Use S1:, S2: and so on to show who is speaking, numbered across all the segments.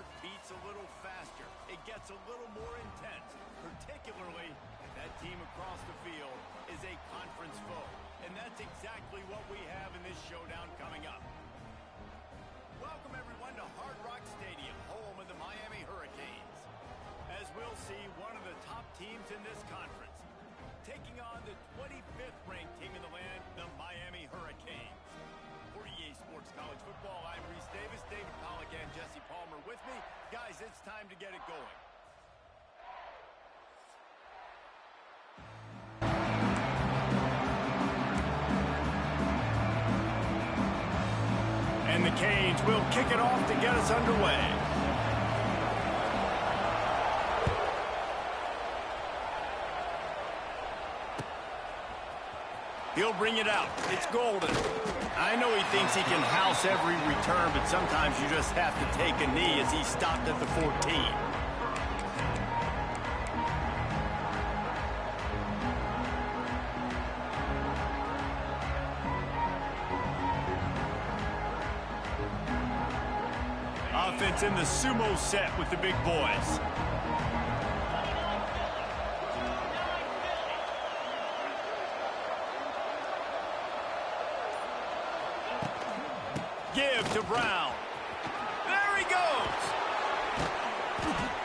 S1: heart beats a little faster. It gets a little more intense, particularly if that team across the field is a conference foe. And that's exactly what we have in this showdown coming up. Welcome, everyone, to Hard Rock Stadium, home of the Miami Hurricanes. As we'll see, one of the top teams in this conference, taking on the 25th ranked team in the land, the Miami Hurricanes. For EA Sports College Football, I'm Reese Davis, David Pollack, and Jesse Palmer with me. Guys, it's time to get it going. And the Canes will kick it off to get us underway. He'll bring it out. It's Golden. I know he thinks he can house every return, but sometimes you just have to take a knee as he stopped at the 14. Offense in the sumo set with the big boys. Give to Brown. There he goes.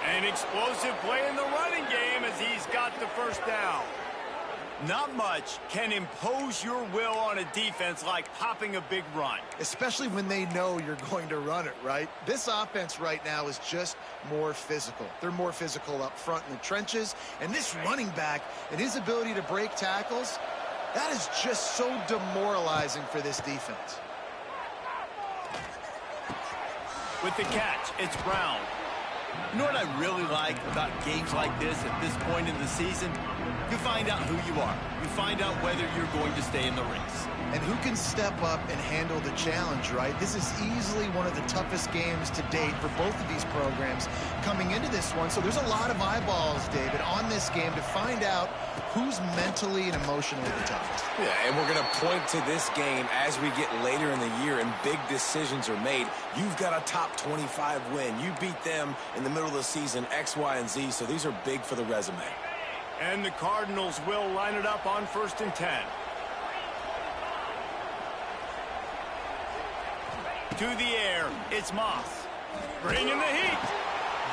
S1: An explosive play in the running game as he's got the first down. Not much can impose your will on a defense like popping a big run.
S2: Especially when they know you're going to run it, right? This offense right now is just more physical. They're more physical up front in the trenches. And this running back and his ability to break tackles, that is just so demoralizing for this defense.
S1: With the catch, it's Brown. You know what I really like about games like this at this point in the season? You find out who you are. You find out whether you're going to stay in the race.
S2: And who can step up and handle the challenge, right? This is easily one of the toughest games to date for both of these programs coming into this one. So there's a lot of eyeballs, David, on this game to find out who's mentally and emotionally the toughest.
S3: Yeah, and we're going to point to this game as we get later in the year and big decisions are made. You've got a top 25 win. You beat them in the middle of the season, X, Y, and Z, so these are big for the resume.
S1: And the Cardinals will line it up on 1st and 10. To the air, it's Moss. Bringing the heat.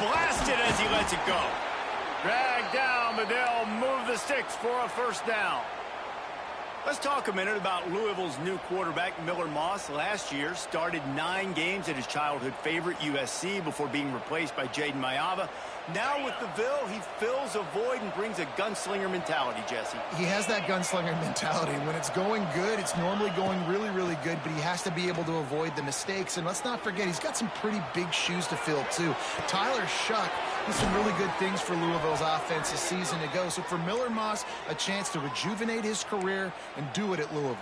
S1: Blasted as he lets it go. Dragged down, but they'll move the sticks for a first down. Let's talk a minute about Louisville's new quarterback, Miller Moss. Last year, started 9 games at his childhood favorite, USC, before being replaced by Jaden Mayava. Now with the Ville, he fills a void and brings a gunslinger mentality, Jesse.
S2: He has that gunslinger mentality. When it's going good, it's normally going really, really good, but he has to be able to avoid the mistakes. And let's not forget, he's got some pretty big shoes to fill, too. Tyler Shuck did some really good things for Louisville's offense a season ago. So for Miller Moss, a chance to rejuvenate his career and do it at Louisville.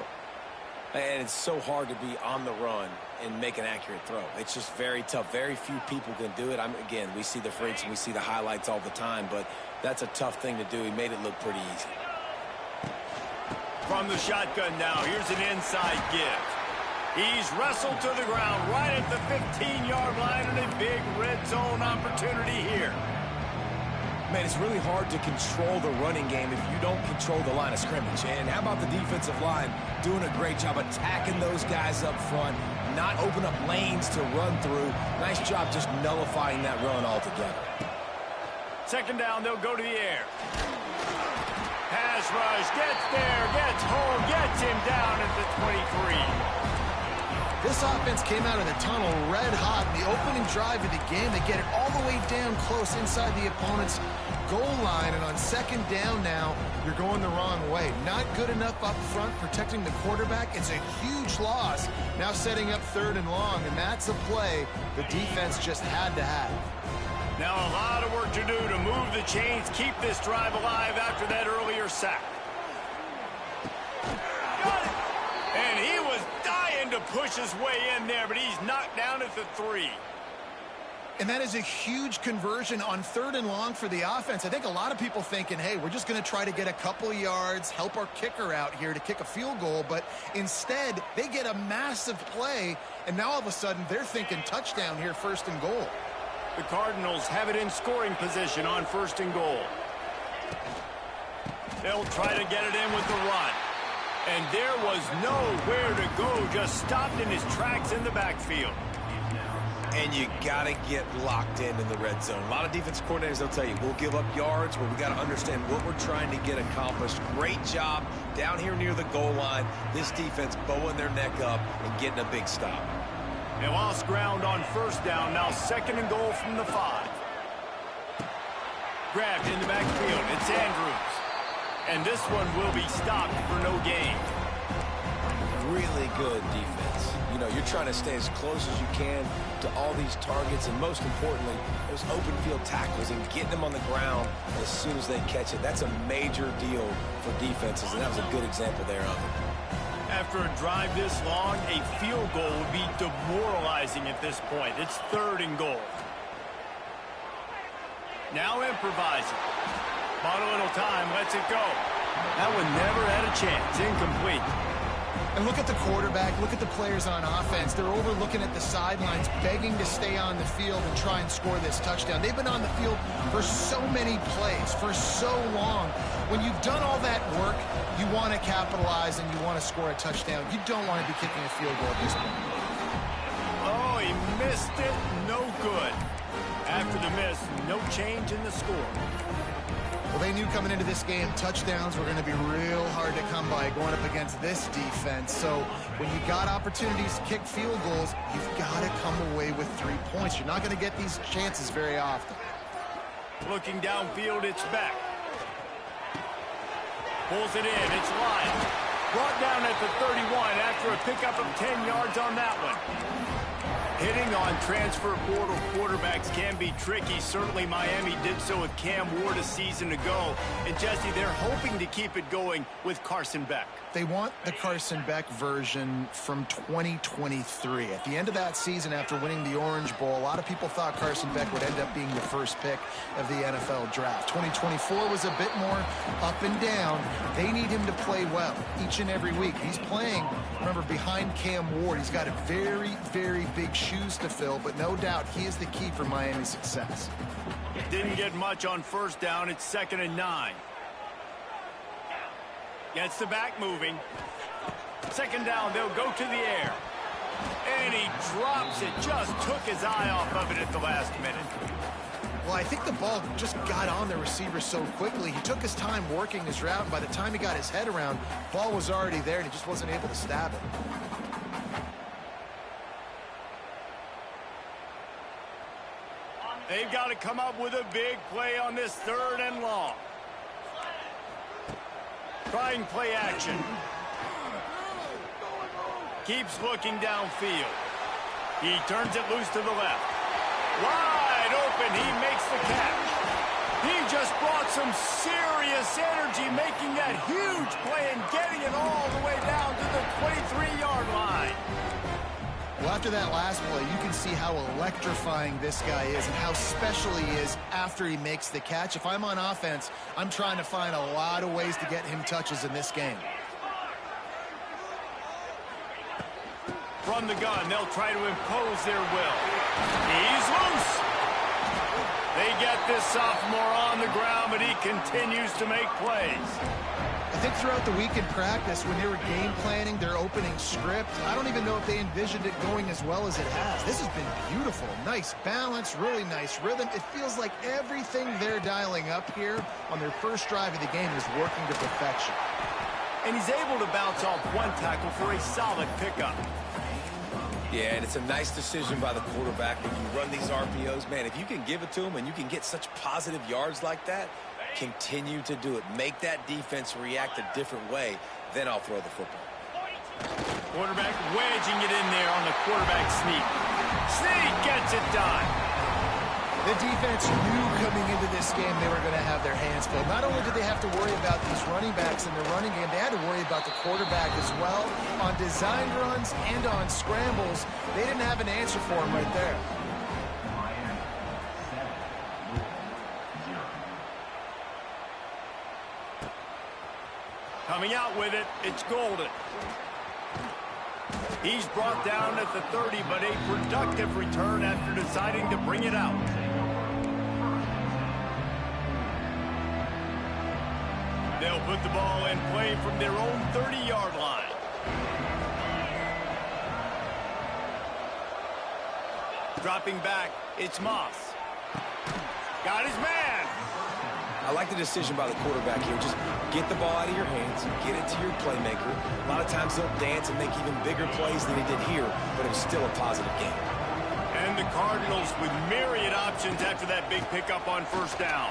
S3: And it's so hard to be on the run and make an accurate throw. It's just very tough. Very few people can do it. Again, we see the freaks and we see the highlights all the time, but that's a tough thing to do. He made it look pretty easy.
S1: From the shotgun now, here's an inside give. He's wrestled to the ground right at the 15-yard line and a big red zone opportunity here.
S3: Man, it's really hard to control the running game if you don't control the line of scrimmage. And how about the defensive line doing a great job attacking those guys up front, not open up lanes to run through. Nice job just nullifying that run altogether.
S1: 2nd down, they'll go to the air. Pass rush, gets there, gets home, gets him down at the 23.
S2: This offense came out of the tunnel red hot in the opening drive of the game. They get it all the way down close inside the opponent's goal line, and on 2nd down now, you're going the wrong way. Not good enough up front protecting the quarterback. It's a huge loss. Now setting up 3rd and long, and that's a play the defense just had to have.
S1: Now a lot of work to do to move the chains, keep this drive alive after that earlier sack. Got it! And he was dying to push his way in there, but he's knocked down at the 3.
S2: And that is a huge conversion on 3rd and long for the offense. I think a lot of people thinking, hey, we're just going to try to get a couple yards, help our kicker out here to kick a field goal. But instead, they get a massive play, and now all of a sudden they're thinking touchdown here, 1st and goal.
S1: The Cardinals have it in scoring position on 1st and goal. They'll try to get it in with the run. And there was nowhere to go, just stopped in his tracks in the backfield.
S3: And you got to get locked in the red zone. A lot of defense coordinators, they'll tell you, we'll give up yards, but we got to understand what we're trying to get accomplished. Great job down here near the goal line. This defense bowing their neck up and getting a big stop.
S1: They lost ground on 1st down. Now 2nd and goal from the 5. Grabbed in the backfield. It's Andrews. And this one will be stopped for no gain.
S3: Really good defense. You know, you're trying to stay as close as you can to all these targets, and most importantly, those open field tackles and getting them on the ground as soon as they catch it. That's a major deal for defenses, and that was a good example there of it.
S1: After a drive this long, a field goal would be demoralizing at this point. It's 3rd and goal. Now improvising. Bought a little time, lets it go. That one never had a chance. Incomplete.
S2: And look at the quarterback, look at the players on offense. They're overlooking at the sidelines, begging to stay on the field and try and score this touchdown. They've been on the field for so many plays, for so long. When you've done all that work, you want to capitalize and you want to score a touchdown. You don't want to be kicking a field goal at this point.
S1: Oh, he missed it. No good. After the miss, no change in the score.
S2: Well, they knew coming into this game, touchdowns were going to be real hard to come by going up against this defense. So when you got opportunities to kick field goals, you've got to come away with 3 points. You're not going to get these chances very often.
S1: Looking downfield, it's Beck. Pulls it in, it's Lyons. Brought down at the 31 after a pickup of 10 yards on that one. Hitting on transfer portal quarterbacks can be tricky. Certainly Miami did so with Cam Ward a season ago. And Jesse, they're hoping to keep it going with Carson Beck.
S2: They want the Carson Beck version from 2023. At the end of that season, after winning the Orange Bowl, a lot of people thought Carson Beck would end up being the first pick of the NFL draft. 2024 was a bit more up and down. They need him to play well each and every week. He's playing, remember, behind Cam Ward. He's got a very, very big shoes to fill, but no doubt he is the key for Miami's success.
S1: Didn't get much on 1st down. It's 2nd and 9. Gets the back moving. 2nd down, they'll go to the air. And he drops it. Just took his eye off of it at the last minute.
S2: Well, I think the ball just got on the receiver so quickly. He took his time working his route, and by the time he got his head around, the ball was already there, and he just wasn't able to stab it.
S1: They've got to come up with a big play on this 3rd and long. Trying play action. Keeps looking downfield. He turns it loose to the left. Wide open, he makes the catch. He just brought some serious energy making that huge play and getting it all the way down to the 23-yard line.
S2: Well, after that last play, you can see how electrifying this guy is and how special he is after he makes the catch. If I'm on offense, I'm trying to find a lot of ways to get him touches in this game.
S1: From the gun, they'll try to impose their will. He's loose. They get this sophomore on the ground, but he continues to make plays.
S2: I think throughout the week in practice, when they were game planning their opening script, I don't even know if they envisioned it going as well as it has. This has been beautiful. Nice balance, really nice rhythm. It feels like everything they're dialing up here on their first drive of the game is working to perfection.
S1: And he's able to bounce off one tackle for a solid pickup.
S3: Yeah, and it's a nice decision by the quarterback when you run these RPOs. Man, if you can give it to him and you can get such positive yards like that, continue to do it. Make that defense react a different way, then I'll throw the football.
S1: Quarterback wedging it in there on the quarterback sneak. Sneak gets it done.
S2: The defense knew coming into this game they were going to have their hands full. Not only did they have to worry about these running backs in the running game, they had to worry about the quarterback as well. On design runs and on scrambles, they didn't have an answer for him right there.
S1: Coming out with it, it's Golden. He's brought down at the 30, but a productive return after deciding to bring it out. They'll put the ball in play from their own 30-yard line. Dropping back, it's Moss. Got his man.
S3: I like the decision by the quarterback here. Just get the ball out of your hands, get it to your playmaker. A lot of times they'll dance and make even bigger plays than he did here, but it was still a positive game.
S1: And the Cardinals with myriad options after that big pickup on first down.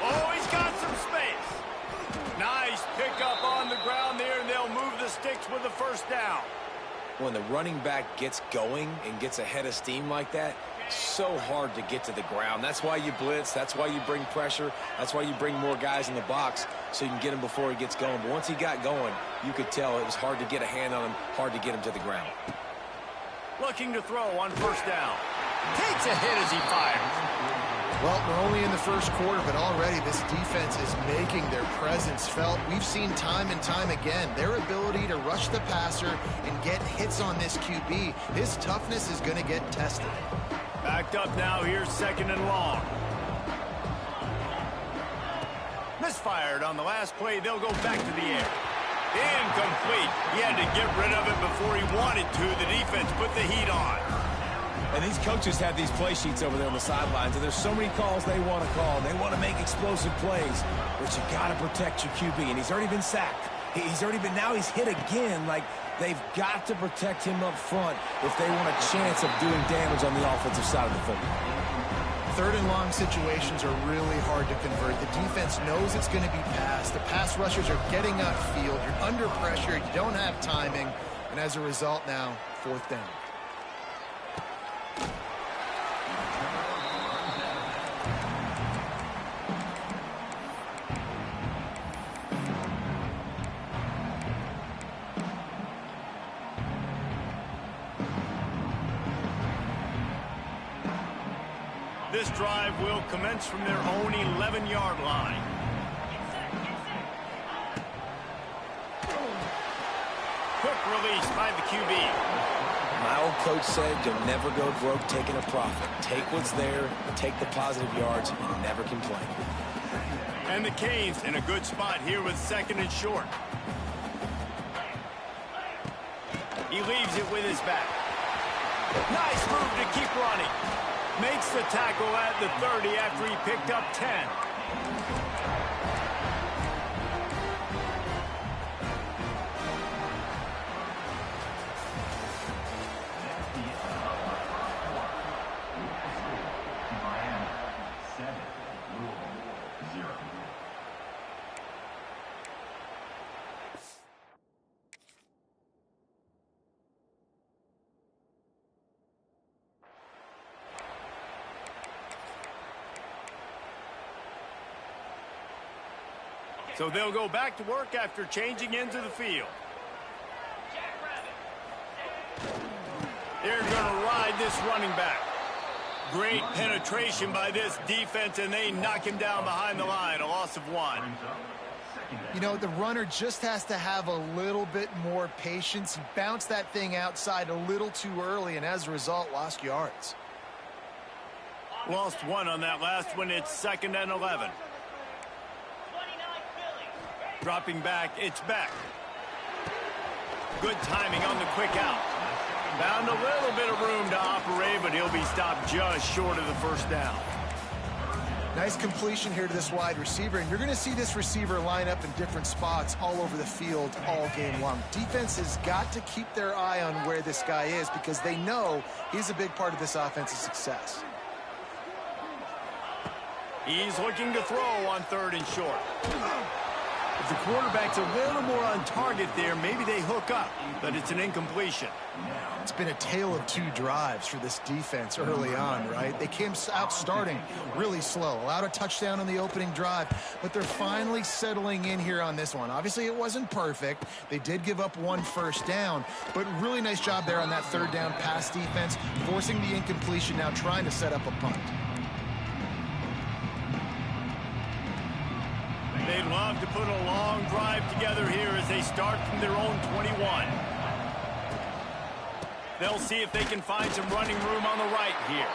S1: Oh, he's got some space. Nice pickup on the ground there, and they'll move the sticks with the first down.
S3: When the running back gets going and gets ahead of steam like that, so hard to get to the ground. That's why you blitz. That's why you bring pressure. That's why you bring more guys in the box so you can get him before he gets going. But once he got going, you could tell it was hard to get a hand on him, hard to get him to the ground.
S1: Looking to throw on first down. Takes a hit as he fires.
S2: Well, we're only in the first quarter, but already this defense is making their presence felt. We've seen time and time again their ability to rush the passer and get hits on this QB. His toughness is going to get tested.
S1: Backed up now, here's second and long. Misfired on the last play, they'll go back to the air. Incomplete. He had to get rid of it before he wanted to. The defense put the heat on.
S3: And these coaches have these play sheets over there on the sidelines, and there's so many calls they want to call. They want to make explosive plays, but you got to protect your QB, and he's already been sacked. Now he's hit again. Like, they've got to protect him up front if they want a chance of doing damage on the offensive side of the football.
S2: Third and long situations are really hard to convert. The defense knows it's going to be passed. The pass rushers are getting upfield. You're under pressure. You don't have timing. And as a result now, fourth down.
S1: This drive will commence from their own 11-yard line. Quick release by the QB.
S3: My old coach said you'll never go broke taking a profit. Take what's there, take the positive yards, and never complain.
S1: And the Canes in a good spot here with second and short. He leaves it with his back. Nice move to keep running. Makes the tackle at the 30 after he picked up 10. So they'll go back to work after changing into the field. They're going to ride this running back. Great penetration by this defense, and they knock him down behind the line, a loss of 1.
S2: You know, the runner just has to have a little bit more patience. He bounced that thing outside a little too early, and as a result, lost yards.
S1: Lost 1 on that last one. It's second and 11. Dropping back, it's Beck. Good timing on the quick out. Found a little bit of room to operate, but he'll be stopped just short of the first down.
S2: Nice completion here to this wide receiver, and you're going to see this receiver line up in different spots all over the field all game long. Defense has got to keep their eye on where this guy is because they know he's a big part of this offense's success.
S1: He's looking to throw on third and short. If the quarterback's a little more on target there, maybe they hook up, but it's an incompletion.
S2: It's been a tale of two drives for this defense early on, right? They came out starting really slow, allowed a touchdown on the opening drive, but they're finally settling in here on this one. Obviously, it wasn't perfect. They did give up 1 first down, but really nice job there on that third down pass defense, forcing the incompletion, now trying to set up a punt.
S1: They'd love to put a long drive together here as they start from their own 21. They'll see if they can find some running room on the right here.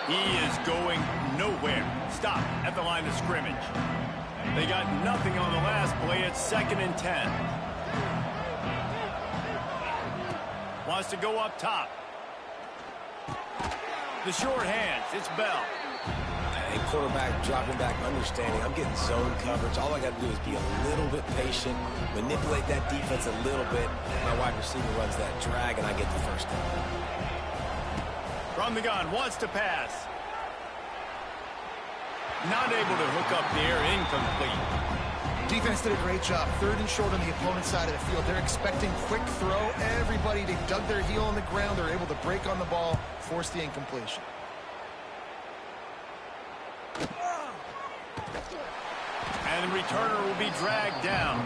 S1: He is going nowhere. Stop at the line of scrimmage. They got nothing on the last play. It's 2nd and 10. Wants to go up top. The short hands. It's Bell.
S3: A quarterback dropping back, understanding I'm getting zone coverage. All I got to do is be a little bit patient, manipulate that defense a little bit. My wide receiver runs that drag, and I get the first down.
S1: From the gun, wants to pass. Not able to hook up there, incomplete.
S2: Defense did a great job. 3rd and short on the opponent's side of the field. They're expecting quick throw. Everybody, they dug their heel on the ground. They're able to break on the ball, force the incompletion.
S1: And the returner will be dragged down.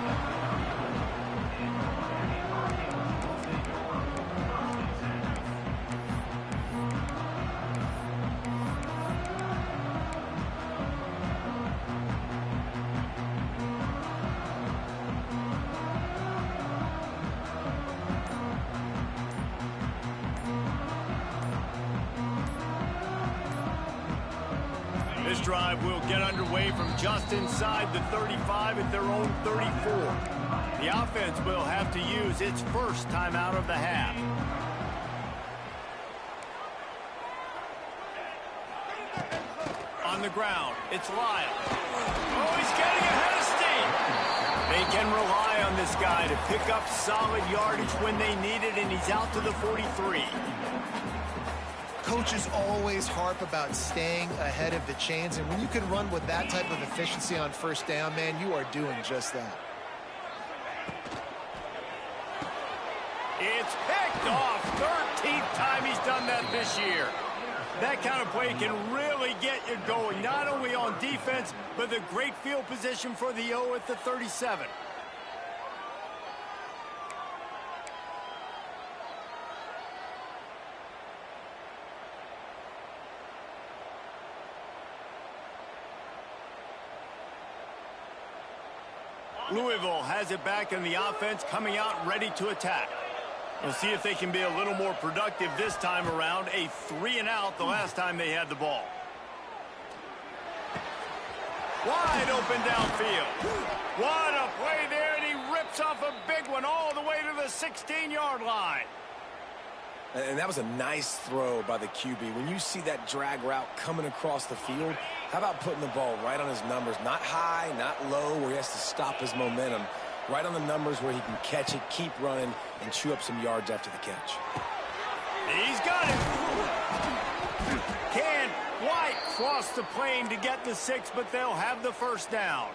S1: This drive will get underway from just inside the 35 at their own 34. The offense will have to use its first timeout of the half. On the ground, it's Lyle. Oh, he's getting ahead of steam. They can rely on this guy to pick up solid yardage when they need it, and he's out to the 43.
S2: Coaches always harp about staying ahead of the chains, and when you can run with that type of efficiency on 1st down, man, you are doing just that.
S1: It's picked off. 13th time he's done that this year. That kind of play can really get you going, not only on defense, but the great field position for the O at the 37. Louisville has it back in the offense, coming out ready to attack. We'll see if they can be a little more productive this time around. A 3-and-out the last time they had the ball. Wide open downfield. What a play there, and he rips off a big one all the way to the 16-yard line.
S3: And that was a nice throw by the QB. When you see that drag route coming across the field, how about putting the ball right on his numbers? Not high, not low, where he has to stop his momentum. Right on the numbers where he can catch it, keep running, and chew up some yards after the catch.
S1: He's got it. Can White cross the plane to get the 6, but they'll have the 1st down.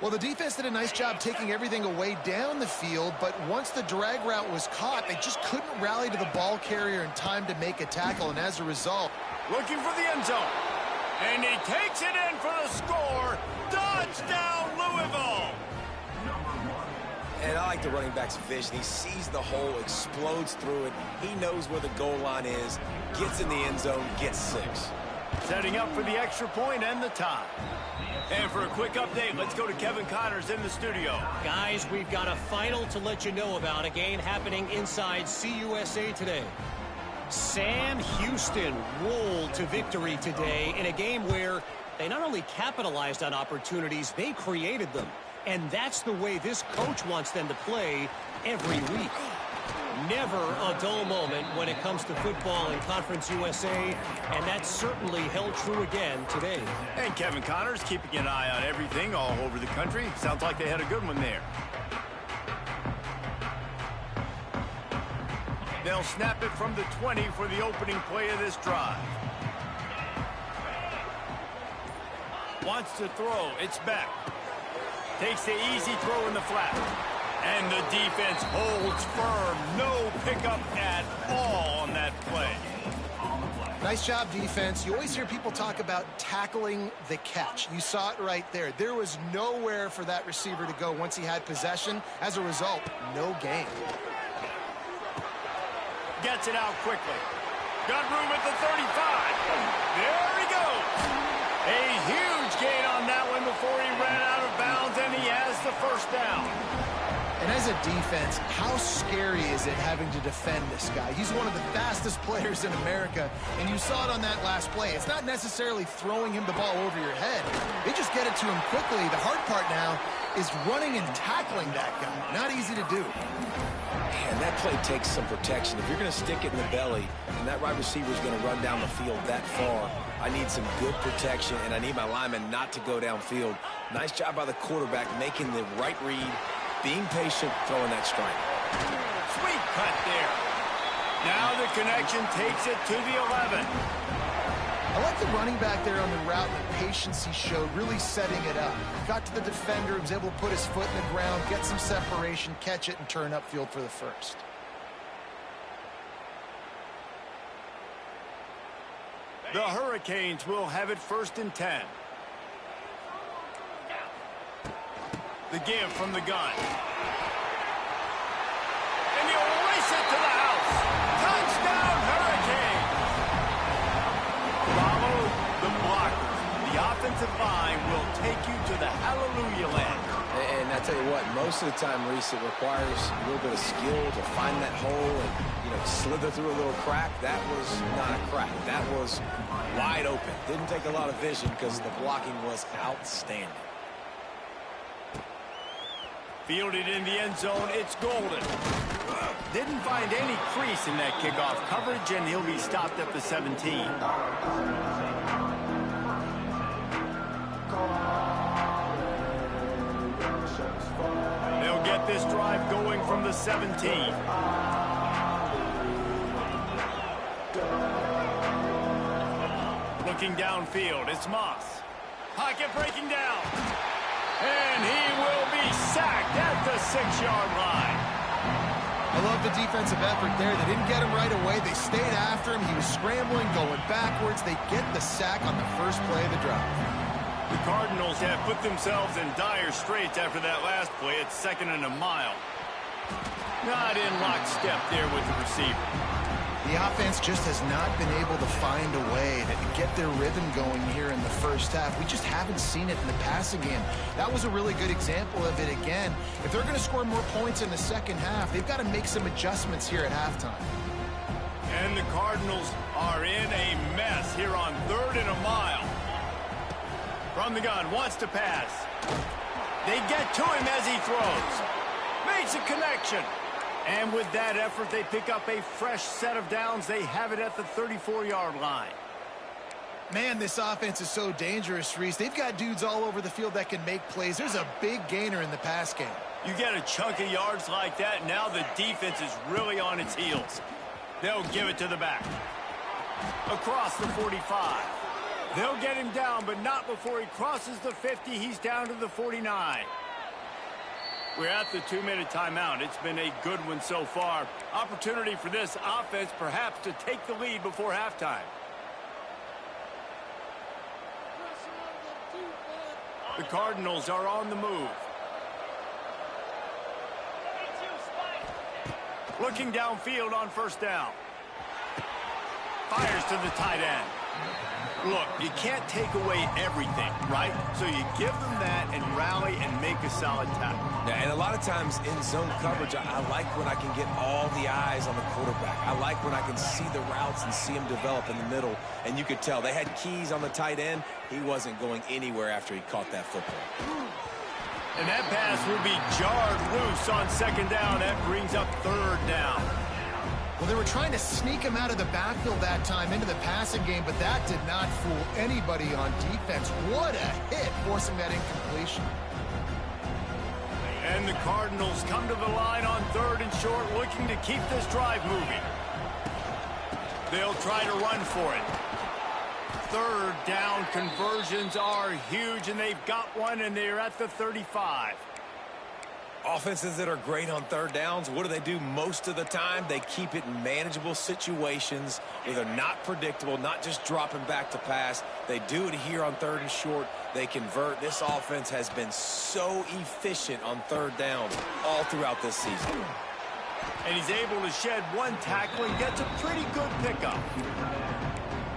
S2: Well, the defense did a nice job taking everything away down the field, but once the drag route was caught, they just couldn't rally to the ball carrier in time to make a tackle, and as a result...
S1: Looking for the end zone. And he takes it in for the score. Touchdown, Louisville!
S3: And I like the running back's vision. He sees the hole, explodes through it. He knows where the goal line is, gets in the end zone, gets 6.
S1: Setting up for the extra point and the tie. And for a quick update, let's go to Kevin Connors in the studio.
S4: Guys, we've got a final to let you know about, a game happening inside CUSA today. Sam Houston rolled to victory today in a game where they not only capitalized on opportunities, they created them. And that's the way this coach wants them to play every week. Never a dull moment when it comes to football in Conference USA, and that certainly held true again today.
S1: And Kevin Connors keeping an eye on everything all over the country. Sounds like they had a good one there. They'll snap it from the 20 for the opening play of this drive. Wants to throw. It's back. Takes the easy throw in the flat. And the defense holds firm. No pickup at all on that play.
S2: Nice job, defense. You always hear people talk about tackling the catch. You saw it right there. There was nowhere for that receiver to go once he had possession. As a result, no gain.
S1: Gets it out quickly. Got room at the 35. There he goes. A huge gain on that one before he ran out of bounds, and he has the 1st down.
S2: And as a defense, how scary is it having to defend this guy? He's one of the fastest players in America, and you saw it on that last play. It's not necessarily throwing him the ball over your head. They just get it to him quickly. The hard part now is running and tackling that guy. Not easy to do.
S3: And that play takes some protection. If you're going to stick it in the belly and that right receiver is going to run down the field that far, I need some good protection, and I need my lineman not to go downfield. Nice job by the quarterback making the right read, being patient, throwing that strike.
S1: Sweet cut there. Now the connection takes it to the 11.
S2: I like the running back there on the route and the patience he showed, really setting it up. Got to the defender, was able to put his foot in the ground, get some separation, catch it, and turn upfield for the first.
S1: The Hurricanes will have it 1st and 10. The give from the gun. And he'll race it to the house. Touchdown, Hurricanes! Follow the blockers. The offensive line will take you to the hallelujah land.
S3: And I tell you what, most of the time, Reese, it requires a little bit of skill to find that hole and, slither through a little crack. That was not a crack. That was wide open. Didn't take a lot of vision because the blocking was outstanding.
S1: Fielded in the end zone, it's Golden. Didn't find any crease in that kickoff coverage, and he'll be stopped at the 17. They'll get this drive going from the 17. Looking downfield, it's Moss. Pocket breaking down. And he will be sacked at the 6-yard line.
S2: I love the defensive effort there. They didn't get him right away. They stayed after him. He was scrambling, going backwards. They get the sack on the first play of the drive.
S1: The Cardinals have put themselves in dire straits after that last play. It's 2nd and a mile. Not in lockstep there with the receiver.
S2: The offense just has not been able to find a way to get their rhythm going here in the first half. We just haven't seen it in the passing game. That was a really good example of it again. If they're going to score more points in the second half, they've got to make some adjustments here at halftime.
S1: And the Cardinals are in a mess here on 3rd and a mile. From the gun, wants to pass. They get to him as he throws. Makes a connection. And with that effort, they pick up a fresh set of downs. They have it at the 34-yard line.
S2: Man, this offense is so dangerous, Reese. They've got dudes all over the field that can make plays. There's a big gainer in the pass game.
S1: You get a chunk of yards like that, now the defense is really on its heels. They'll give it to the back. Across the 45. They'll get him down, but not before he crosses the 50. He's down to the 49. We're at the 2-minute timeout. It's been a good one so far. Opportunity for this offense perhaps to take the lead before halftime. The Cardinals are on the move. Looking downfield on 1st down. Fires to the tight end. Look, you can't take away everything, right? So you give them that and rally and make a solid tackle.
S3: Yeah, and a lot of times in zone coverage, I like when I can get all the eyes on the quarterback. I like when I can see the routes and see them develop in the middle. And you could tell they had keys on the tight end. He wasn't going anywhere after he caught that football.
S1: And that pass will be jarred loose on 2nd down. That brings up 3rd down.
S2: Well, they were trying to sneak him out of the backfield that time into the passing game, but that did not fool anybody on defense. What a hit, forcing that incompletion.
S1: And the Cardinals come to the line on 3rd and short, looking to keep this drive moving. They'll try to run for it. 3rd down conversions are huge, and they've got one, and they're at the 35.
S3: Offenses that are great on 3rd downs, what do? Most of the time, they keep it in manageable situations where they're not predictable, not just dropping back to pass. They do it here on 3rd and short. They convert. This offense has been so efficient on 3rd downs all throughout this season.
S1: And he's able to shed one tackle and gets a pretty good pickup.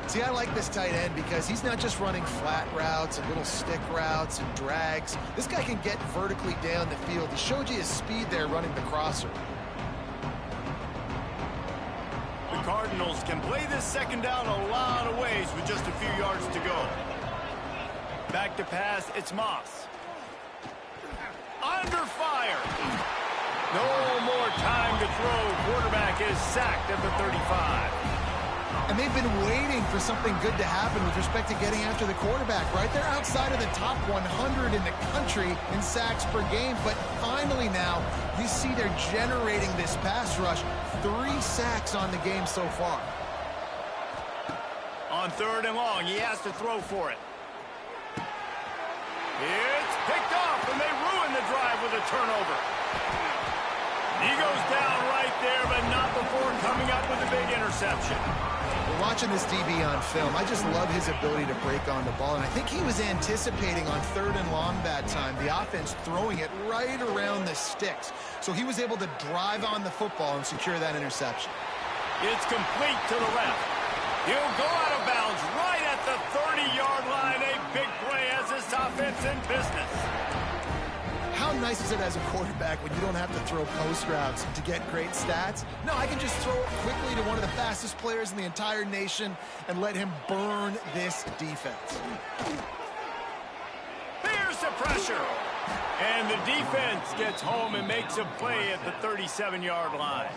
S2: See, I like this tight end because he's not just running flat routes and little stick routes and drags. This guy can get vertically down the field. He showed you his speed there running the crosser.
S1: The Cardinals can play this second down a lot of ways with just a few yards to go. Back to pass, it's Moss. Under fire. No more time to throw. Quarterback is sacked at the 35.
S2: And they've been waiting for something good to happen with respect to getting after the quarterback, right? They're outside of the top 100 in the country in sacks per game, but finally now you see they're generating this pass rush. 3 sacks on the game so far.
S1: On 3rd and long, he has to throw for it. It's picked off, and they ruin the drive with a turnover. He goes down right there, but not before coming up with a big interception.
S2: We're watching this DB on film. I just love his ability to break on the ball, and I think he was anticipating on 3rd and long that time, the offense throwing it right around the sticks. So he was able to drive on the football and secure that interception.
S1: It's complete to the left. He'll go out of bounds right at the 30-yard line. A big play as this offense in business.
S2: How nice is it as a quarterback when you don't have to throw post routes to get great stats? No, I can just throw it quickly to one of the fastest players in the entire nation and let him burn this defense.
S1: Here's the pressure. And the defense gets home and makes a play at the 37-yard line.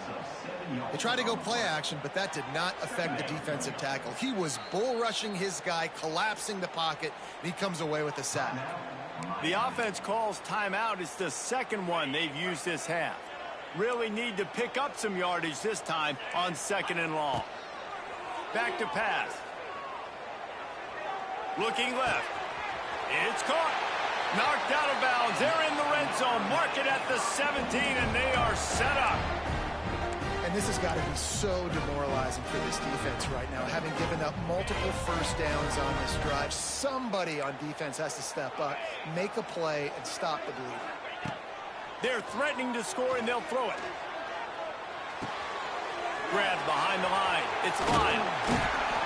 S2: They tried to go play action, but that did not affect the defensive tackle. He was bull rushing his guy, collapsing the pocket, and he comes away with a sack.
S1: The offense calls timeout. It's the second one they've used this half. Really need to pick up some yardage this time on 2nd and long. Back to pass. Looking left. It's caught. Knocked out of bounds. They're in the red zone. Mark it at the 17, and they are set up.
S2: And this has got to be so demoralizing for this defense right now. Having given up multiple first downs on this drive, somebody on defense has to step up, make a play, and stop the bleeding.
S1: They're threatening to score, and they'll throw it. Grabbed behind the line. It's Lyle.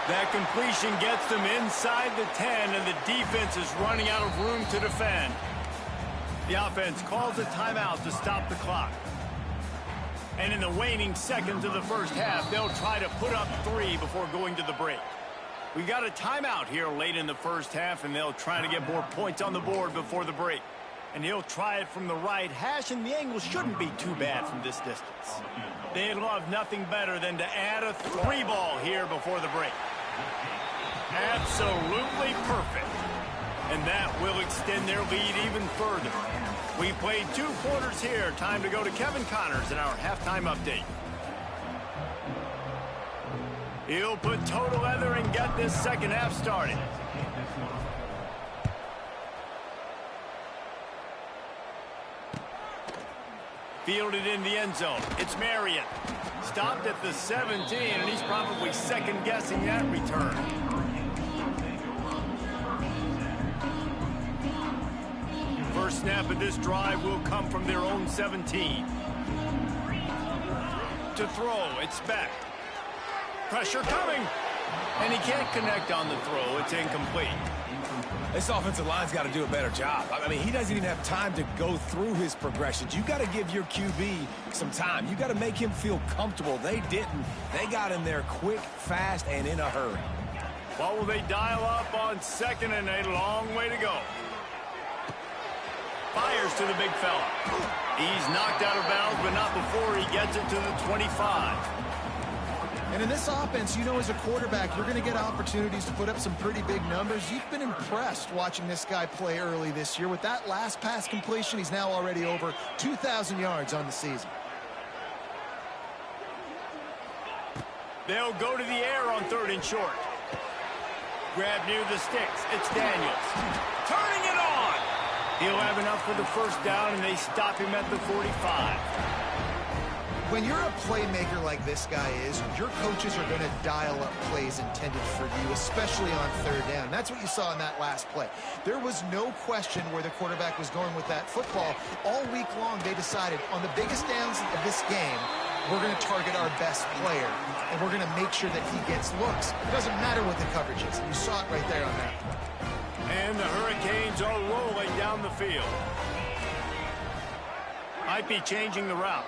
S1: That completion gets them inside the 10, and the defense is running out of room to defend. The offense calls a timeout to stop the clock. And in the waning seconds of the first half, they'll try to put up 3 before going to the break. We got a timeout here late in the first half, and they'll try to get more points on the board before the break. And he'll try it from the right hash, and the angle shouldn't be too bad from this distance. They'd love nothing better than to add a 3 ball here before the break. Absolutely perfect. And that will extend their lead even further. We played 2 quarters here. Time to go to Kevin Connors in our halftime update. He'll put toe to leather and get this second half started. Fielded in the end zone. It's Marion. Stopped at the 17, and he's probably second-guessing that return. First snap of this drive will come from their own 17. To throw, it's back. Pressure coming. And he can't connect on the throw. It's incomplete.
S3: This offensive line's got to do a better job. I mean, he doesn't even have time to go through his progressions. You got to give your QB some time. You got to make him feel comfortable. They didn't. They got in there quick, fast, and in a hurry.
S1: What will they dial up on 2nd and a long way to go? Fires to the big fella. He's knocked out of bounds, but not before he gets it to the 25.
S2: And in this offense, you know, as a quarterback, you're going to get opportunities to put up some pretty big numbers. You've been impressed watching this guy play early this year. With that last pass completion, he's now already over 2,000 yards on the season.
S1: They'll go to the air on 3rd and short. Grab near the sticks. It's Daniels. Turning it on. He'll have enough for the first down, and they stop him at the 45.
S2: When you're a playmaker like this guy is, your coaches are going to dial up plays intended for you, especially on 3rd down. That's what you saw in that last play. There was no question where the quarterback was going with that football. All week long, they decided on the biggest downs of this game, we're going to target our best player, and we're going to make sure that he gets looks. It doesn't matter what the coverage is. You saw it right there on that.
S1: And the Hurricanes are rolling down the field. Might be changing the route.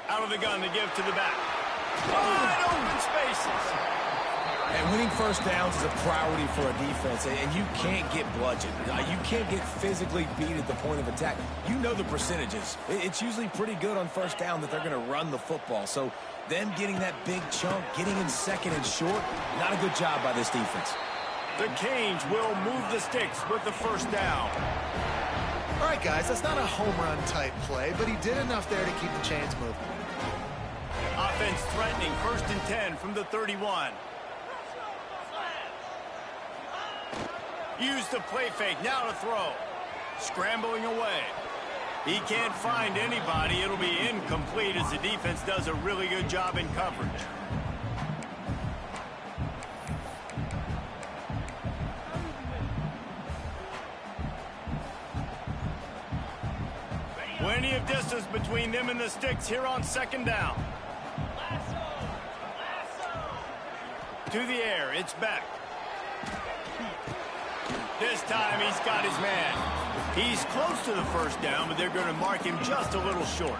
S1: Out of the gun to give to the back. Wide open spaces.
S3: And winning first downs is a priority for a defense, and you can't get bludgeoned. You can't get physically beat at the point of attack. You know the percentages. It's usually pretty good on first down that they're going to run the football. So them getting that big chunk, getting in second and short, not a good job by this defense.
S1: The Canes will move the sticks with the first down.
S2: All right, guys, that's not a home run type play, but he did enough there to keep the chains moving.
S1: Offense threatening, 1st and 10 from the 31. Use the play fake, now to throw. Scrambling away. He can't find anybody. It'll be incomplete as the defense does a really good job in coverage. Plenty of distance between them and the sticks here on 2nd down. To the air, it's back. This time he's got his man. He's close to the first down, but they're going to mark him just a little short.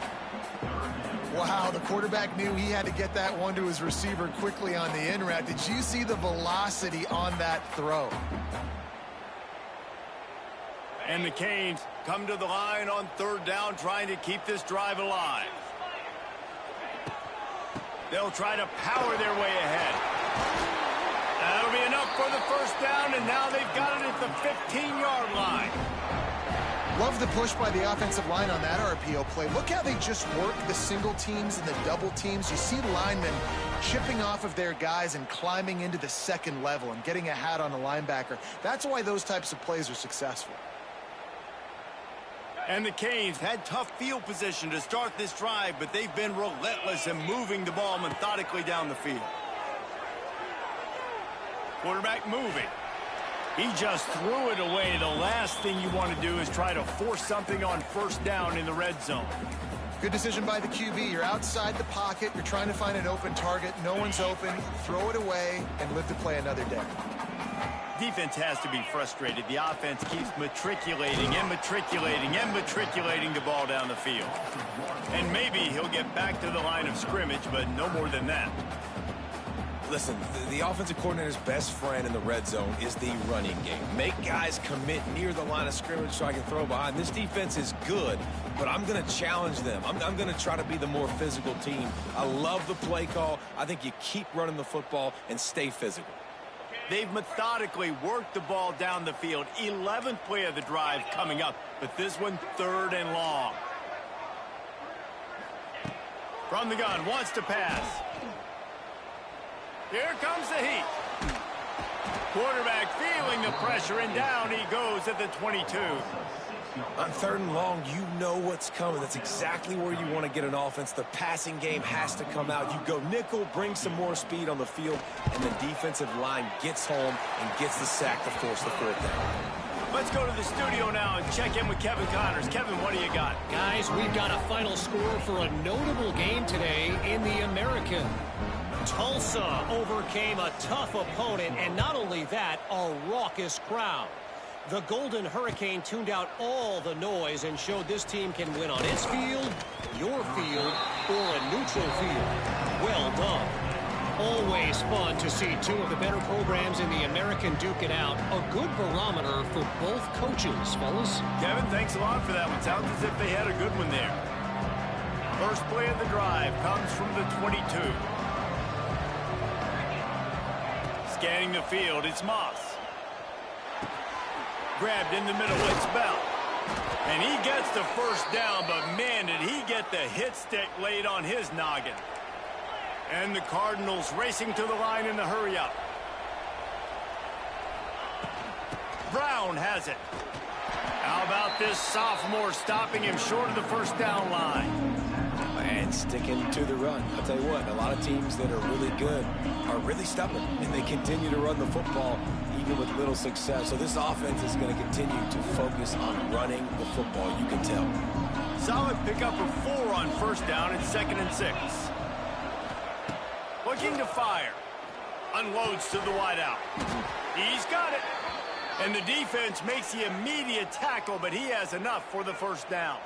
S2: Wow, the quarterback knew he had to get that one to his receiver quickly on the in route. Did you see the velocity on that throw?
S1: And the Canes come to the line on 3rd down, trying to keep this drive alive. They'll try to power their way ahead. That'll be enough for the first down, and now they've got it at the 15-yard line.
S2: Love the push by the offensive line on that RPO play. Look how they just work the single teams and the double teams. You see linemen chipping off of their guys and climbing into the second level and getting a hat on the linebacker. That's why those types of plays are successful.
S1: And the Canes had tough field position to start this drive, but they've been relentless in moving the ball methodically down the field. Quarterback moving. He just threw it away. The last thing you want to do is try to force something on 1st down in the red zone.
S2: Good decision by the QB. You're outside the pocket. You're trying to find an open target. No one's open. Throw it away and live to play another day.
S1: Defense has to be frustrated. The offense keeps matriculating and matriculating and matriculating the ball down the field. And maybe he'll get back to the line of scrimmage, but no more than that.
S3: Listen, the offensive coordinator's best friend in the red zone is the running game. Make guys commit near the line of scrimmage so I can throw behind. This defense is good, but I'm going to challenge them. I'm going to try to be the more physical team. I love the play call. I think you keep running the football and stay physical.
S1: They've methodically worked the ball down the field. 11th play of the drive coming up, but this one 3rd and long. From the gun, wants to pass. Here comes the heat. Quarterback feeling the pressure, and down he goes at the 22.
S3: On 3rd and long, you know what's coming. That's exactly where you want to get an offense. The passing game has to come out. You go nickel, bring some more speed on the field, and the defensive line gets home and gets the sack to force the 4th down.
S1: Let's go to the studio now and check in with Kevin Connors. Kevin, what do you got?
S4: Guys, we've got a final score for a notable game today in the American. Tulsa overcame a tough opponent, and not only that, a raucous crowd. The Golden Hurricane tuned out all the noise and showed this team can win on its field, your field, or a neutral field. Well done. Always fun to see two of the better programs in the American duke it out. A good barometer for both coaches, fellas.
S1: Kevin, thanks a lot for that one. Sounds as if they had a good one there. First play of the drive comes from the 22. Scanning the field, it's Moss. Grabbed in the middle, it's Bell. And he gets the first down, but man, did he get the hit stick laid on his noggin. And the Cardinals racing to the line in the hurry-up. Brown has it. How about this sophomore stopping him short of the first down line?
S3: And sticking to the run. I'll tell you what, a lot of teams that are really good are really stubborn, and they continue to run the football even something with little success. So this offense is going to continue to focus on running the football. You can tell.
S1: Solid pickup of 4 on first down and 2nd and 6. Looking to fire. Unloads to the wideout. He's got it. And the defense makes the immediate tackle, but he has enough for the first down.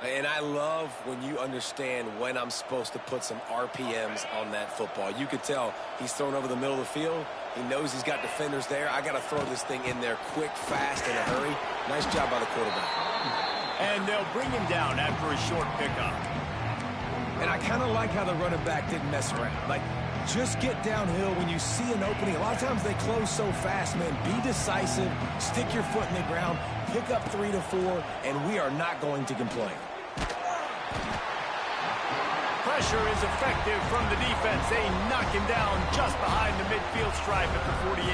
S3: And I love when you understand when I'm supposed to put some RPMs on that football. You could tell he's thrown over the middle of the field. He knows he's got defenders there. I got to throw this thing in there quick, fast, in a hurry. Nice job by the quarterback.
S1: And they'll bring him down after a short pickup.
S3: And I kind of like how the running back didn't mess around. Like, just get downhill when you see an opening. A lot of times they close so fast, man. Be decisive, stick your foot in the ground, pick up 3 to 4, and we are not going to complain.
S1: Pressure is effective from the defense. They knock him down just behind the midfield stripe at the 48.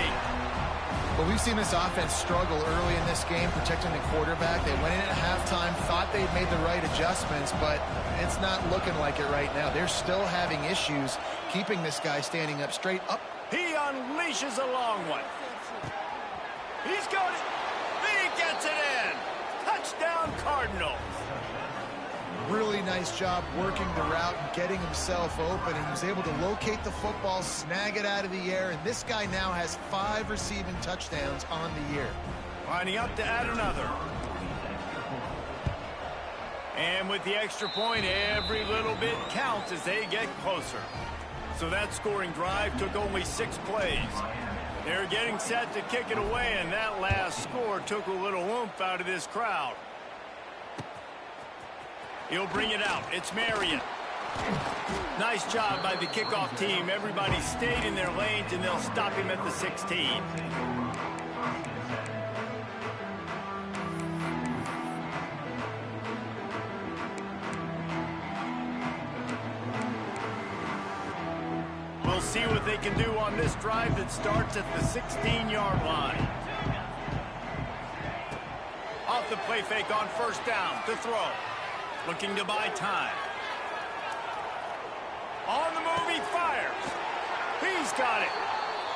S2: But we've seen this offense struggle early in this game protecting the quarterback. They went in at halftime, thought they'd made the right adjustments, but it's not looking like it right now. They're still having issues keeping this guy standing up straight up.
S1: He unleashes a long one. He's got it. He gets it in. Touchdown, Cardinals.
S2: Really nice job working the route and getting himself open, and he was able to locate the football, snag it out of the air, and this guy now has 5 receiving touchdowns on the year.
S1: Lining up to add another. And with the extra point, every little bit counts as they get closer. So that scoring drive took only 6 plays. They're getting set to kick it away, and that last score took a little oomph out of this crowd. He'll bring it out. It's Marion. Nice job by the kickoff team. Everybody stayed in their lanes, and they'll stop him at the 16. We'll see what they can do on this drive that starts at the 16-yard line. Off the play fake on first down to throw. Looking to buy time. On the move, he fires. He's got it.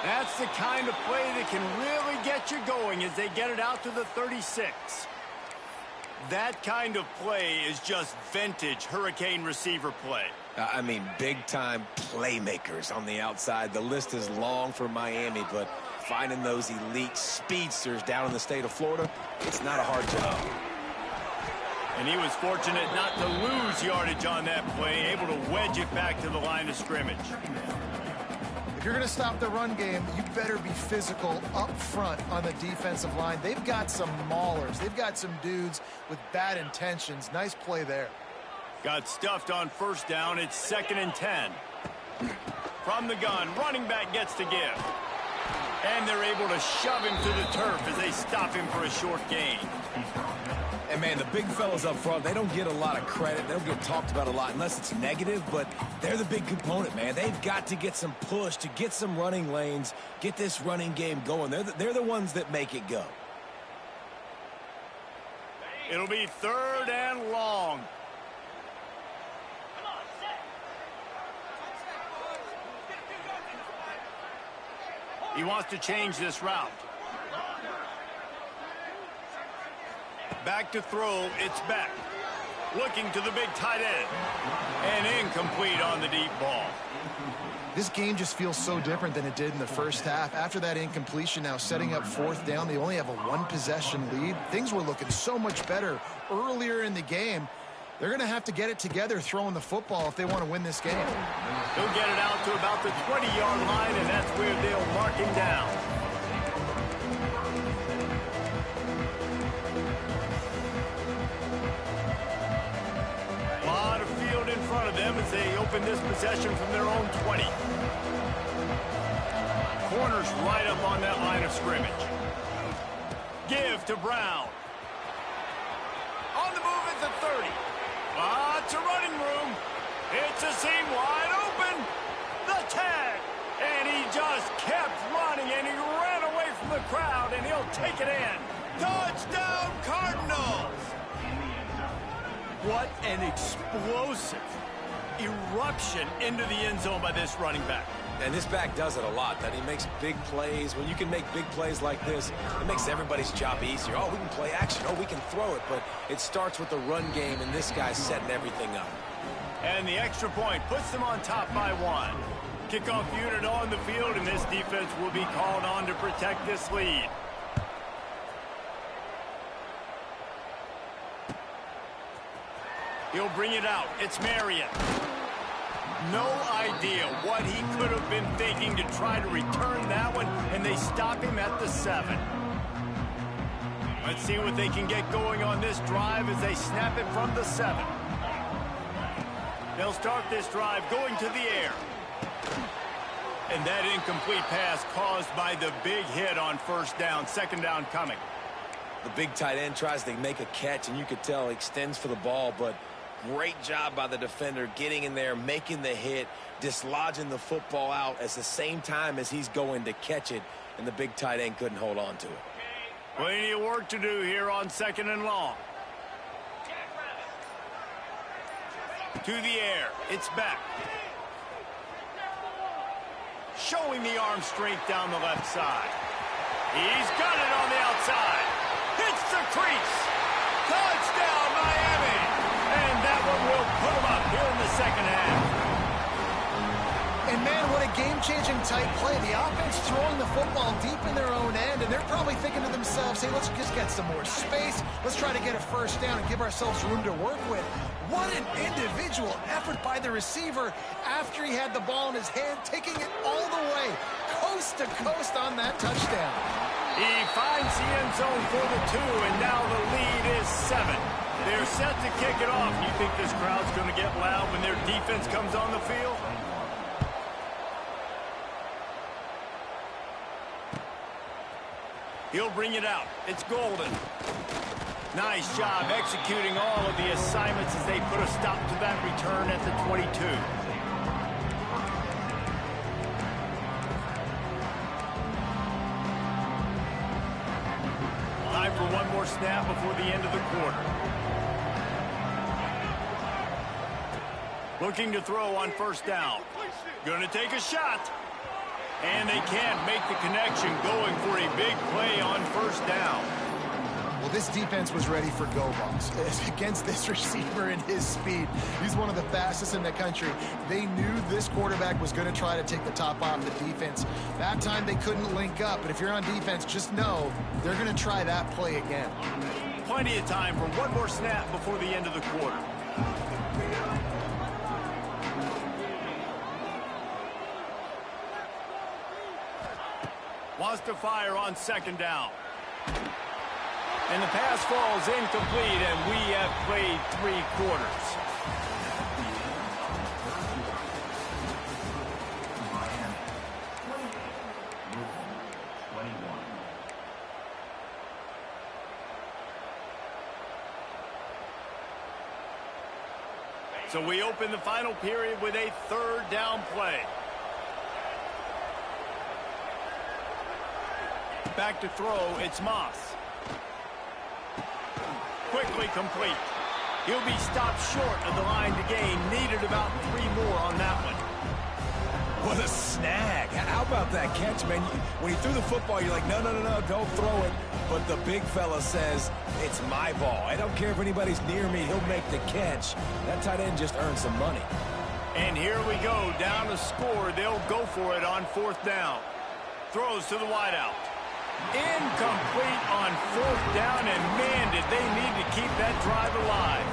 S1: That's the kind of play that can really get you going as they get it out to the 36. That kind of play is just vintage Hurricane receiver play.
S3: I mean, big-time playmakers on the outside. The list is long for Miami, but finding those elite speedsters down in the state of Florida, it's not a hard job.
S1: And he was fortunate not to lose yardage on that play, able to wedge it back to the line of scrimmage.
S2: If you're going to stop the run game, you better be physical up front on the defensive line. They've got some maulers. They've got some dudes with bad intentions. Nice play there.
S1: Got stuffed on first down. It's 2nd and 10. From the gun, running back gets to give. And they're able to shove him to the turf as they stop him for a short gain.
S3: And, man, the big fellas up front, they don't get a lot of credit. They don't get talked about a lot unless it's negative, but they're the big component, man. They've got to get some push to get some running lanes, get this running game going. They're the ones that make it go.
S1: It'll be 3rd and long. He wants to change this route. Back to throw, it's Beck. Looking to the big tight end. And incomplete on the deep ball.
S2: This game just feels so different than it did in the first half. After that incompletion, now setting up 4th down, they only have a 1-possession lead. Things were looking so much better earlier in the game. They're going to have to get it together throwing the football if they want to win this game.
S1: He'll get it out to about the 20-yard line, and that's where they'll mark him down. A lot of field in front of them as they open this possession from their own 20. Corners right up on that line of scrimmage. Give to Brown. On the move at the 30. Lots of running room. It's a seam wide open. The tag. And he just kept running, and he ran away from the crowd, and he'll take it in. Touchdown, Cardinals! What an explosive eruption into the end zone by this running back.
S3: And this back does it a lot, that he makes big plays. When you can make big plays like this, it makes everybody's job easier. Oh, we can play action. Oh, we can throw it. But it starts with the run game, and this guy's setting everything up.
S1: And the extra point puts them on top by 1. Kickoff unit on the field, and this defense will be called on to protect this lead. He'll bring it out. It's Marion. No idea what he could have been thinking to try to return that one, and they stop him at the 7. Let's see what they can get going on this drive as they snap it from the 7. They'll start this drive going to the air. And that incomplete pass caused by the big hit on first down. Second down coming.
S3: The big tight end tries to make a catch, and you could tell he extends for the ball, but great job by the defender getting in there, making the hit, dislodging the football out at the same time as he's going to catch it, and the big tight end couldn't hold on to it.
S1: Plenty of work to do here on 2nd and long. To the air. It's back. Showing the arm strength down the left side. He's got it on the outside. Hits the crease. Touchdown, Miami. And that one will put them up here in the second half.
S2: And, man, what a game-changing type play. The offense throwing the football deep in their own end, and they're probably thinking to themselves, hey, let's just get some more space. Let's try to get a first down and give ourselves room to work with. What an individual effort by the receiver after he had the ball in his hand, taking it all the way, coast to coast on that touchdown.
S1: He finds the end zone for the 2, and now the lead is 7. They're set to kick it off. You think this crowd's going to get loud when their defense comes on the field? He'll bring it out. It's Golden. Nice job executing all of the assignments as they put a stop to that return at the 22. Time for one more snap before the end of the quarter. Looking to throw on first down. Going to take a shot. And they can't make the connection, going for a big play on first down.
S2: Well, this defense was ready for go-balls against this receiver and his speed. He's one of the fastest in the country. They knew this quarterback was going to try to take the top off the defense. That time they couldn't link up, but if you're on defense, just know they're going to try that play again.
S1: Plenty of time for one more snap before the end of the quarter. Wants to fire on second down. And the pass falls incomplete, and we have played 3 quarters. So we open the final period with a 3rd down play. Back to throw, it's Moss. Quickly complete. He'll be stopped short of the line to gain. Needed about 3 more on that one.
S3: What a snag. How about that catch, man? When he threw the football, you're like, no, don't throw it. But the big fella says, it's my ball. I don't care if anybody's near me. He'll make the catch. That tight end just earned some money.
S1: And here we go. Down to score. They'll go for it on 4th down. Throws to the wideout. Incomplete on 4th down, and man, did they need to keep that drive alive.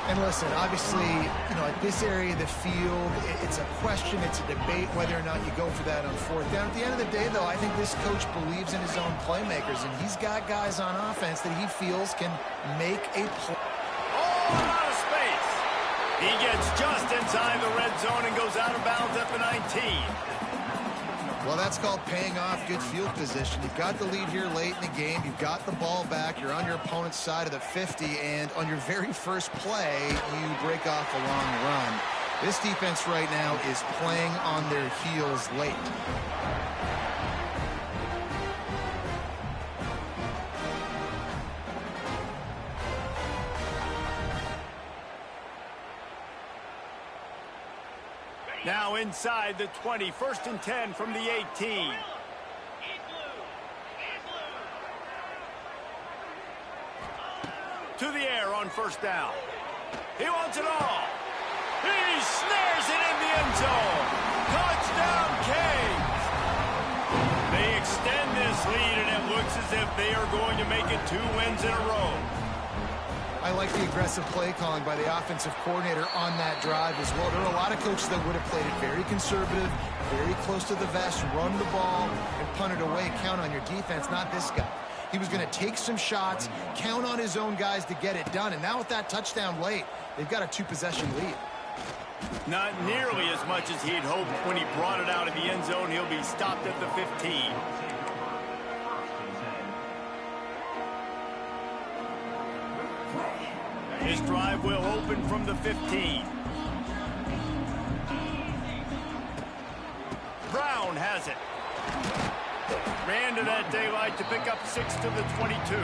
S2: And listen, obviously, at this area of the field, it's a question, it's a debate whether or not you go for that on 4th down. At the end of the day, though, I think this coach believes in his own playmakers, and he's got guys on offense that he feels can make a play.
S1: Oh, out of space. He gets just inside the red zone and goes out of bounds at the 19.
S2: Well, that's called paying off good field position. You've got the lead here late in the game. You've got the ball back. You're on your opponent's side of the 50, and on your very first play, you break off a long run. This defense right now is playing on their heels late.
S1: Now inside the 20, 1st and 10 from the 18. To the air on 1st down. He wants it all. He snares it in the end zone. Touchdown, Canes. They extend this lead, and it looks as if they are going to make it 2 wins in a row.
S2: I like the aggressive play calling by the offensive coordinator on that drive as well. There are a lot of coaches that would have played it very conservative, very close to the vest, run the ball, and punt it away. Count on your defense, not this guy. He was going to take some shots, count on his own guys to get it done. And now with that touchdown late, they've got a 2-possession lead.
S1: Not nearly as much as he'd hoped when he brought it out of the end zone. He'll be stopped at the 15. His drive will open from the 15. Brown has it. Ran to that daylight to pick up 6 to the 22.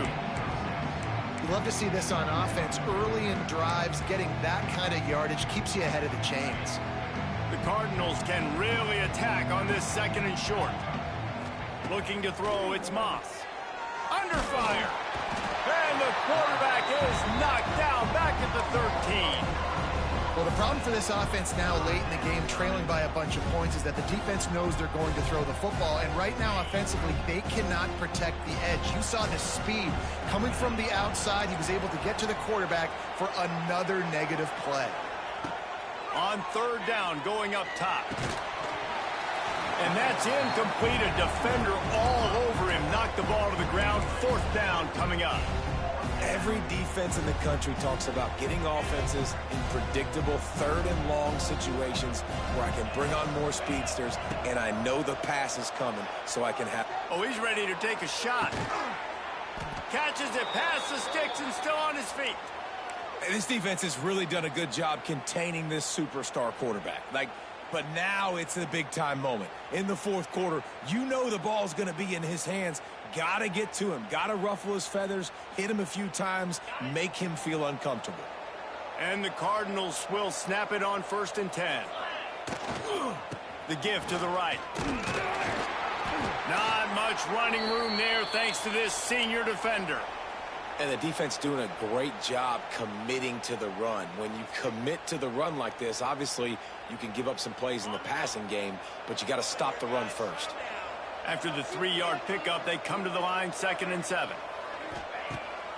S2: You love to see this on offense. Early in drives, getting that kind of yardage keeps you ahead of the chains.
S1: The Cardinals can really attack on this 2nd and short. Looking to throw, it's Moss. Under fire. And the quarterback is knocked down back at the 13.
S2: Well, the problem for this offense now late in the game, trailing by a bunch of points, is that the defense knows they're going to throw the football. And right now, offensively, they cannot protect the edge. You saw the speed coming from the outside. He was able to get to the quarterback for another negative play.
S1: On 3rd down, going up top. And that's incomplete. A defender all over him. Knocked the ball to the ground. 4th down coming up.
S3: Every defense in the country talks about getting offenses in predictable 3rd and long situations where I can bring on more speedsters and I know the pass is coming so I can have...
S1: Oh, he's ready to take a shot. Catches it past the sticks and still on his feet.
S3: This defense has really done a good job containing this superstar quarterback. But now it's the big-time moment. In the 4th quarter, you know the ball's going to be in his hands. Got to get to him. Got to ruffle his feathers, hit him a few times, make him feel uncomfortable.
S1: And the Cardinals will snap it on 1st and 10. The give to the right. Not much running room there thanks to this senior defender.
S3: And the defense doing a great job committing to the run. When you commit to the run like this, obviously you can give up some plays in the passing game, but you got to stop the run first.
S1: After the 3-yard pickup, they come to the line 2nd and 7.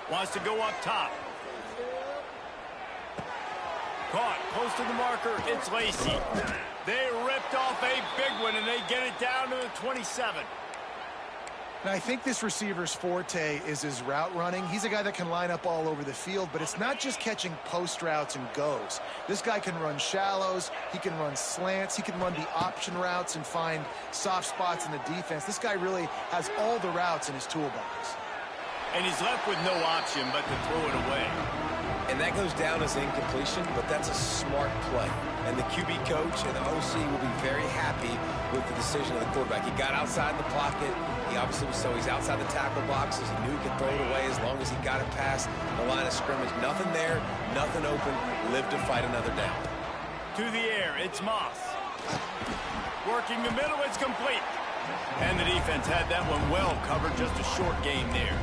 S1: Wants to go up top. Caught close to the marker. It's Lacy. They ripped off a big one, and they get it down to the 27.
S2: Now, I think this receiver's forte is his route running. He's a guy that can line up all over the field, but it's not just catching post routes and goes. This guy can run shallows, he can run slants, he can run the option routes and find soft spots in the defense. This guy really has all the routes in his toolbox.
S1: And he's left with no option but to throw it away.
S3: And that goes down as incompletion, but that's a smart play. And the QB coach and the OC will be very happy with the decision of the quarterback. He got outside the pocket. He obviously was, so he's outside the tackle boxes. He knew he could throw it away as long as he got it past the line of scrimmage. Nothing there, nothing open. Lived to fight another down.
S1: To the air, it's Moss. Working the middle, it's complete. And the defense had that one well covered, just a short game there.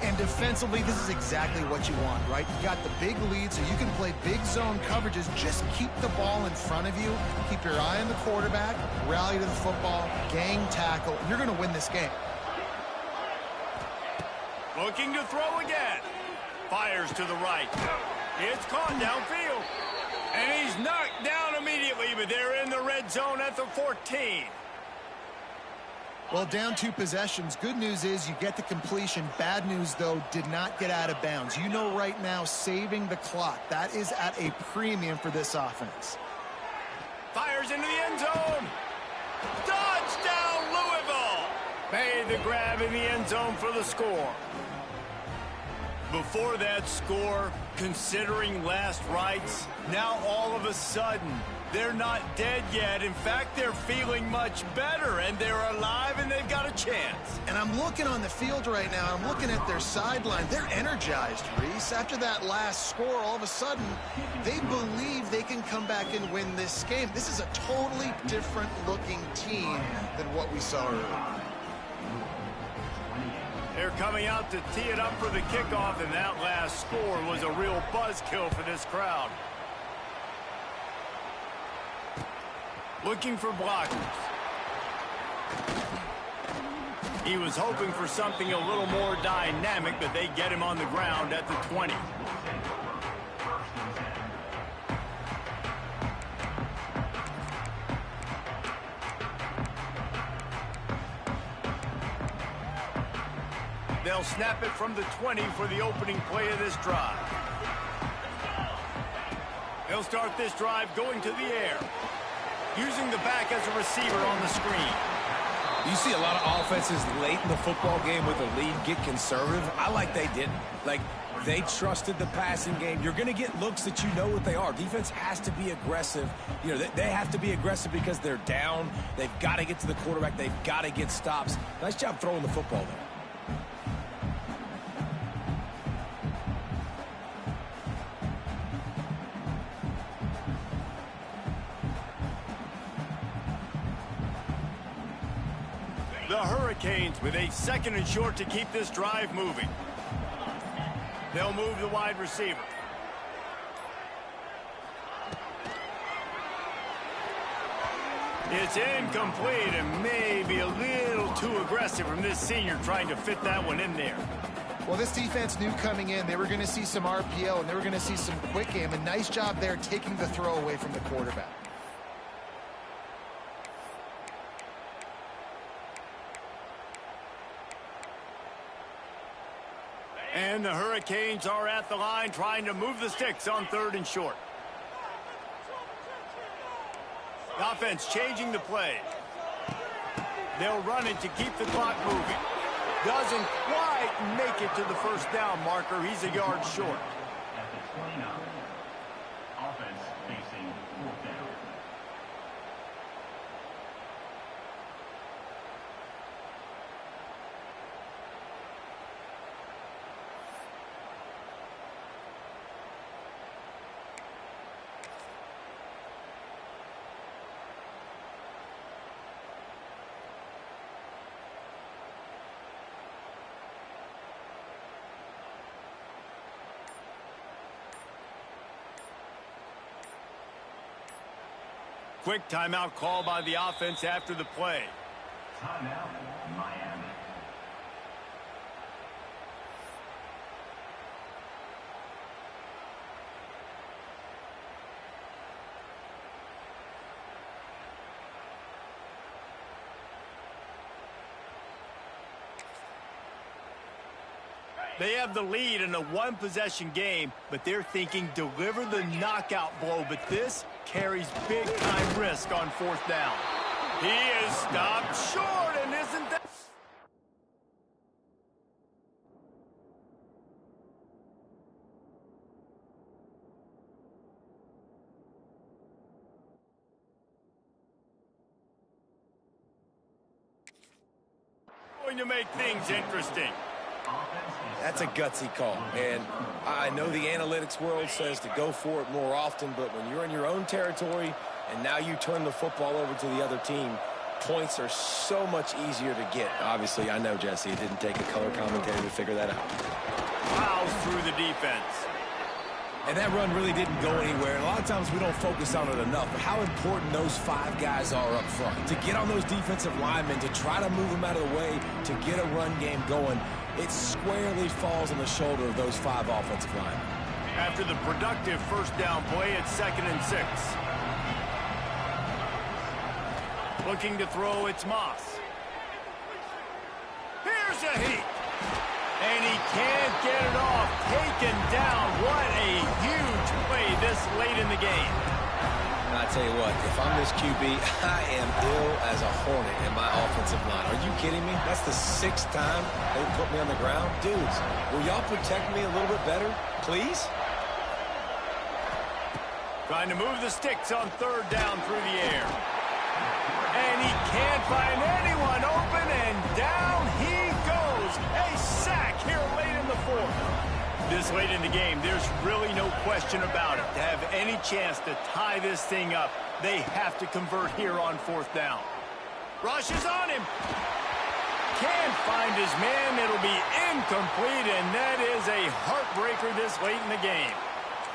S2: And defensively, this is exactly what you want, right? You got the big lead, so you can play big zone coverages. Just keep the ball in front of you. Keep your eye on the quarterback. Rally to the football. Gang tackle. You're going to win this game.
S1: Looking to throw again. Fires to the right. It's caught downfield. And he's knocked down immediately, but they're in the red zone at the 14.
S2: Well, down 2 possessions. Good news is you get the completion. Bad news, though, did not get out of bounds. You know right now, saving the clock. That is at a premium for this offense.
S1: Fires into the end zone. Touchdown, Louisville. Made the grab in the end zone for the score. Before that score, considering last rites, now all of a sudden, they're not dead yet. In fact, they're feeling much better, and they're alive, and they've got a chance.
S2: And I'm looking on the field right now, and I'm looking at their sideline. They're energized, Reese. After that last score, all of a sudden, they believe they can come back and win this game. This is a totally different-looking team than what we saw earlier.
S1: They're coming out to tee it up for the kickoff, and that last score was a real buzzkill for this crowd. Looking for blockers. He was hoping for something a little more dynamic, but they get him on the ground at the 20. They'll snap it from the 20 for the opening play of this drive. They'll start this drive going to the air, using the back as a receiver on the screen.
S3: You see a lot of offenses late in the football game with a lead get conservative. I like they didn't. Like, they trusted the passing game. You're going to get looks that you know what they are. Defense has to be aggressive. You know, they have to be aggressive because they're down. They've got to get to the quarterback. They've got to get stops. Nice job throwing the football there.
S1: The Hurricanes with a 2nd and short to keep this drive moving. They'll move the wide receiver. It's incomplete and maybe a little too aggressive from this senior trying to fit that one in there.
S2: Well, this defense knew coming in they were going to see some RPO and they were going to see some quick game. A nice job there taking the throw away from the quarterback.
S1: And the Hurricanes are at the line trying to move the sticks on 3rd and short. The offense changing the play. They'll run it to keep the clock moving. Doesn't quite make it to the first down marker. He's a yard short.
S5: At the 29, offense facing 4th down.
S1: Quick timeout call by the offense after the play.
S5: Timeout, Miami.
S1: They have the lead in a one-possession game, but they're thinking deliver the knockout blow. But this carries big-time risk on 4th down. He is stopped short, and isn't that... going to make things interesting.
S3: That's a gutsy call, and I know the analytics world says to go for it more often, but when you're in your own territory and now you turn the football over to the other team, points are so much easier to get. Obviously, I know, Jesse, it didn't take a color commentator to figure that out.
S1: Plows through the defense.
S3: And that run really didn't go anywhere. And a lot of times we don't focus on it enough, but how important those 5 guys are up front. To get on those defensive linemen, to try to move them out of the way, to get a run game going, it squarely falls on the shoulder of those 5 offensive linemen.
S1: After the productive first down play, it's 2nd and 6. Looking to throw, it's Moss. Here's a heat. And he can't get it off. Taken down. What a huge play this late in the game.
S3: I tell you what, if I'm this QB, I am ill as a hornet in my offensive line. Are you kidding me? That's the 6th time they put me on the ground. Dudes, will y'all protect me a little bit better, please?
S1: Trying to move the sticks on 3rd down through the air. And he can't find anyone open, and down he goes. A sack here late in the 4th. This late in the game, there's really no question about it. To have any chance to tie this thing up, they have to convert here on 4th down. Rush is on him. Can't find his man. It'll be incomplete, and that is a heartbreaker this late in the game.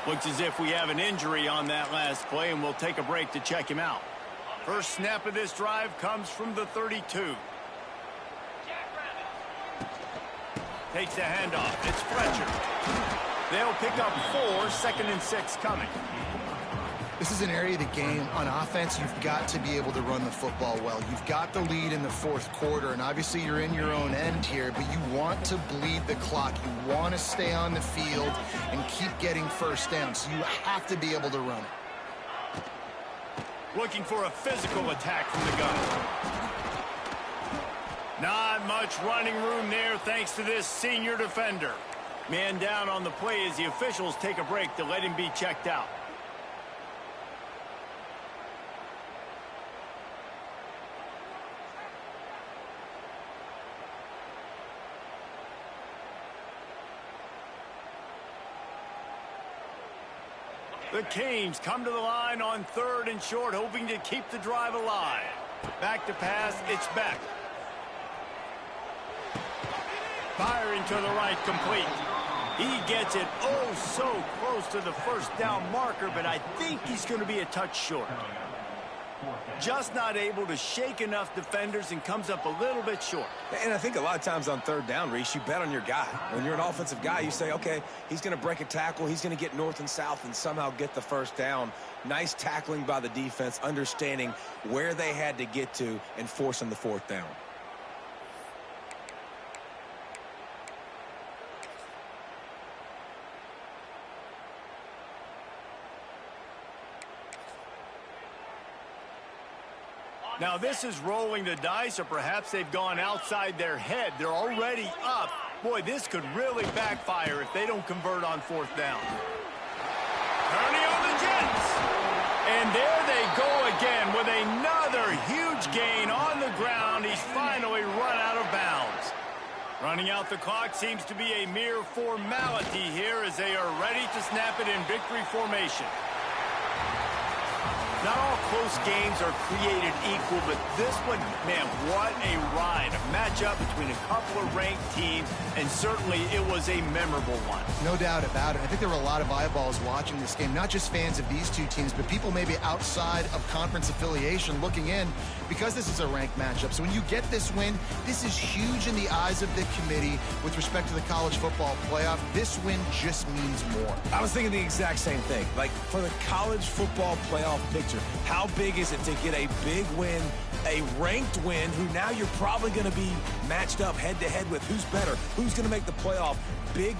S1: Looks as if we have an injury on that last play, and we'll take a break to check him out. First snap of this drive comes from the 32. Takes the handoff. It's Fletcher. They'll pick up 4, 2nd and 6 coming.
S2: This is an area of the game on offense you've got to be able to run the football well. You've got the lead in the 4th quarter, and obviously you're in your own end here, but you want to bleed the clock. You want to stay on the field and keep getting first down, so you have to be able to run it.
S1: Looking for a physical attack from the gun. Not much running room there thanks to this senior defender. Man down on the play as the officials take a break to let him be checked out. The Canes come to the line on 3rd and short, hoping to keep the drive alive. Back to pass, it's Beck. Firing to the right, complete. He gets it oh so close to the 1st down marker, but I think he's going to be a touch short. Just not able to shake enough defenders and comes up a little bit short.
S3: And I think a lot of times on 3rd down, Reese, you bet on your guy. When you're an offensive guy, you say, okay, he's going to break a tackle, he's going to get north and south and somehow get the 1st down. Nice tackling by the defense, understanding where they had to get to and forcing the 4th down.
S1: Now this is rolling the dice, or perhaps they've gone outside their head. They're already up. Boy, this could really backfire if they don't convert on 4th down. Kearney on the Jets. And there they go again with another huge gain on the ground. He's finally run out of bounds. Running out the clock seems to be a mere formality here as they are ready to snap it in victory formation. Not all close games are created equal, but this one, man, what a ride. A matchup between a couple of ranked teams, and certainly it was a memorable one.
S2: No doubt about it. I think there were a lot of eyeballs watching this game, not just fans of these two teams, but people maybe outside of conference affiliation looking in because this is a ranked matchup. So when you get this win, this is huge in the eyes of the committee with respect to the college football playoff. This win just means more.
S3: I was thinking the exact same thing. Like, for the college football playoff picture, how big is it to get a big win, a ranked win, who now you're probably going to be matched up head-to-head with who's better, who's going to make the playoff. Big